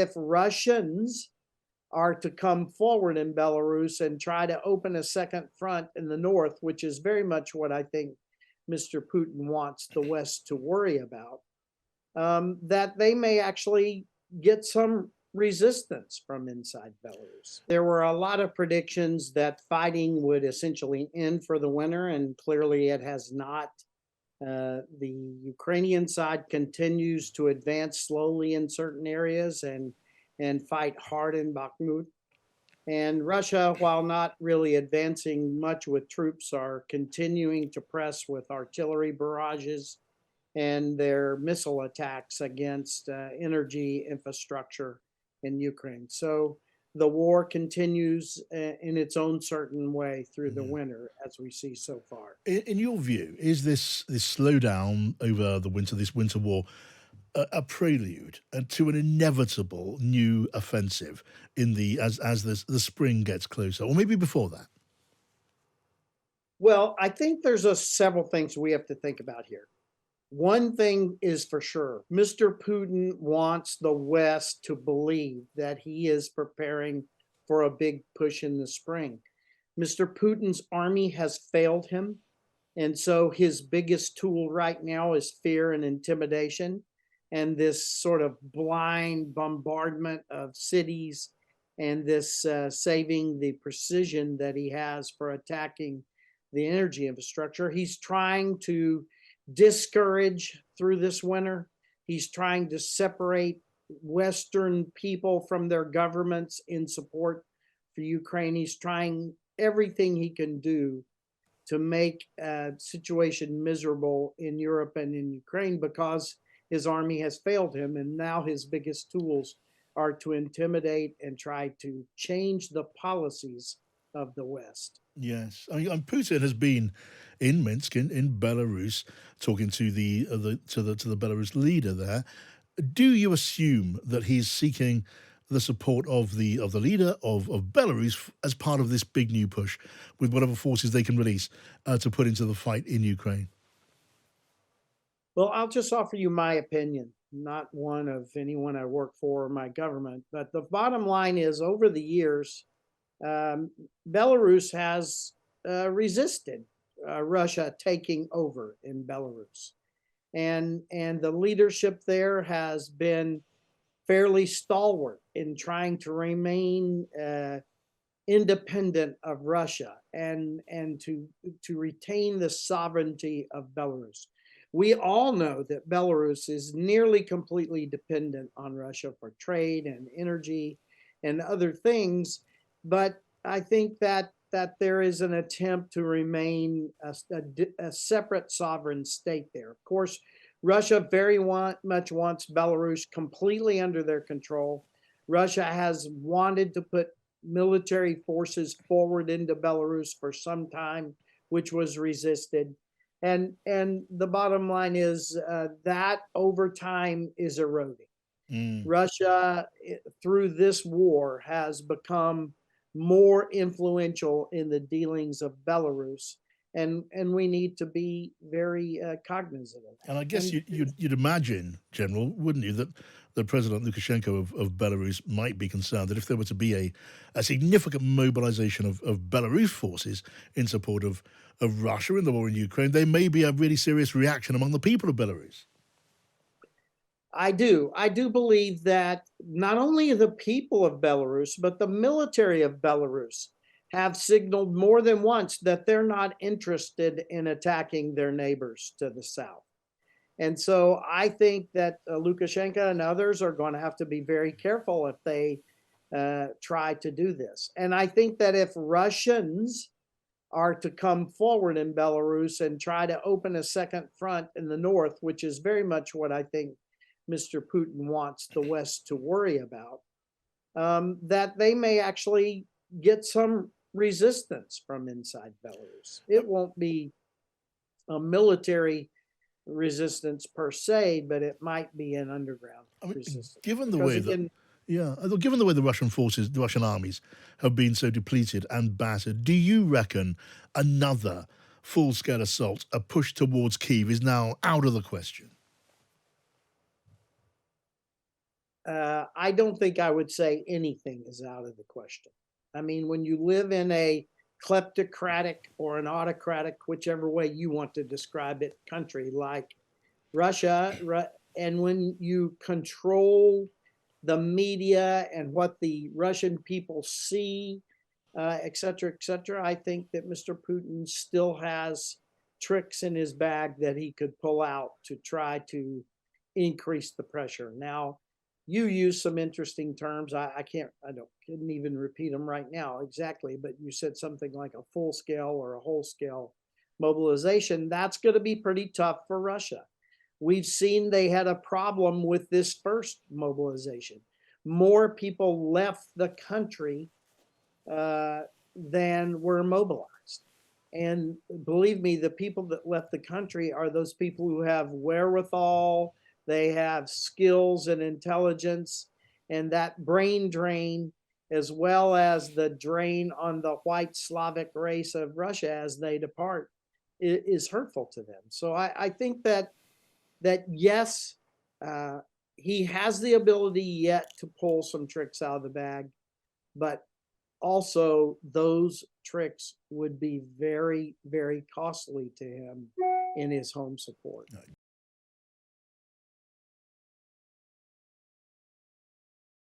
if Russians are to come forward in Belarus and try to open a second front in the north, which is very much what I think Mr. Putin wants the West to worry about, that they may actually get some resistance from inside Belarus. There were a lot of predictions that fighting would essentially end for the winter, and clearly it has not. The Ukrainian side continues to advance slowly in certain areas and fight hard in Bakhmut. And Russia, while not really advancing much with troops, are continuing to press with artillery barrages and their missile attacks against energy infrastructure in Ukraine. So the war continues in its own certain way through the winter, as we see so far. In your view, is this slowdown over the winter, this winter war, a prelude to an inevitable new offensive in the as the spring gets closer, or maybe before that? Well, I think there's several things we have to think about here. One thing is for sure, Mr. Putin wants the West to believe that he is preparing for a big push in the spring. Mr. Putin's army has failed him. And so his biggest tool right now is fear and intimidation and this sort of blind bombardment of cities and this saving the precision that he has for attacking the energy infrastructure. He's trying to discourage through this winter. He's trying to separate Western people from their governments in support for Ukraine. He's trying everything he can do to make a situation miserable in Europe and in Ukraine because his army has failed him. And now his biggest tools are to intimidate and try to change the policies of the West. Yes, I mean, Putin has been in Minsk, in Belarus, talking to the Belarus leader there. Do you assume that he's seeking the support of the leader of Belarus as part of this big new push, with whatever forces they can release to put into the fight in Ukraine? Well, I'll just offer you my opinion, not one of anyone I work for or my government. But the bottom line is, over the years, Belarus has resisted Russia taking over in Belarus, and the leadership there has been fairly stalwart in trying to remain independent of Russia and to retain the sovereignty of Belarus. We all know that Belarus is nearly completely dependent on Russia for trade and energy and other things, but I think that there is an attempt to remain a separate sovereign state there. Of course, Russia very much wants Belarus completely under their control. Russia has wanted to put military forces forward into Belarus for some time, which was resisted. And the bottom line is that over time is eroding. Russia, through this war, has become more influential in the dealings of Belarus, and we need to be very cognizant of that. And I guess you'd imagine, General, wouldn't you, that President Lukashenko of Belarus might be concerned that if there were to be a significant mobilization of Belarus forces in support of Russia in the war in Ukraine, there may be a really serious reaction among the people of Belarus. I do believe that not only the people of Belarus, but the military of Belarus have signaled more than once that they're not interested in attacking their neighbors to the south. And so I think that Lukashenko and others are going to have to be very careful if they try to do this. And I think that if Russians are to come forward in Belarus and try to open a second front in the north, which is very much what I think Mr. Putin wants the West to worry about, that they may actually get some resistance from inside Belarus. It won't be a military resistance per se, but it might be an underground resistance. Given the way the Russian forces, the Russian armies, have been so depleted and battered, do you reckon another full-scale assault, a push towards Kyiv, is now out of the question? I don't think I would say anything is out of the question. I mean, when you live in a kleptocratic or an autocratic, whichever way you want to describe it, country like Russia, and when you control the media and what the Russian people see, et cetera, I think that Mr. Putin still has tricks in his bag that he could pull out to try to increase the pressure. Now, you use some interesting terms. Couldn't even repeat them right now exactly, but you said something like a full scale or a whole scale mobilization. That's going to be pretty tough for Russia. We've seen they had a problem with this first mobilization. More people left the country uh, than were mobilized. And believe me, the people that left the country are those people who have wherewithal, they have skills and intelligence, and that brain drain, as well as the drain on the white Slavic race of Russia as they depart, is hurtful to them. So I think that yes, uh, he has the ability yet to pull some tricks out of the bag, but also those tricks would be very, very costly to him in his home support.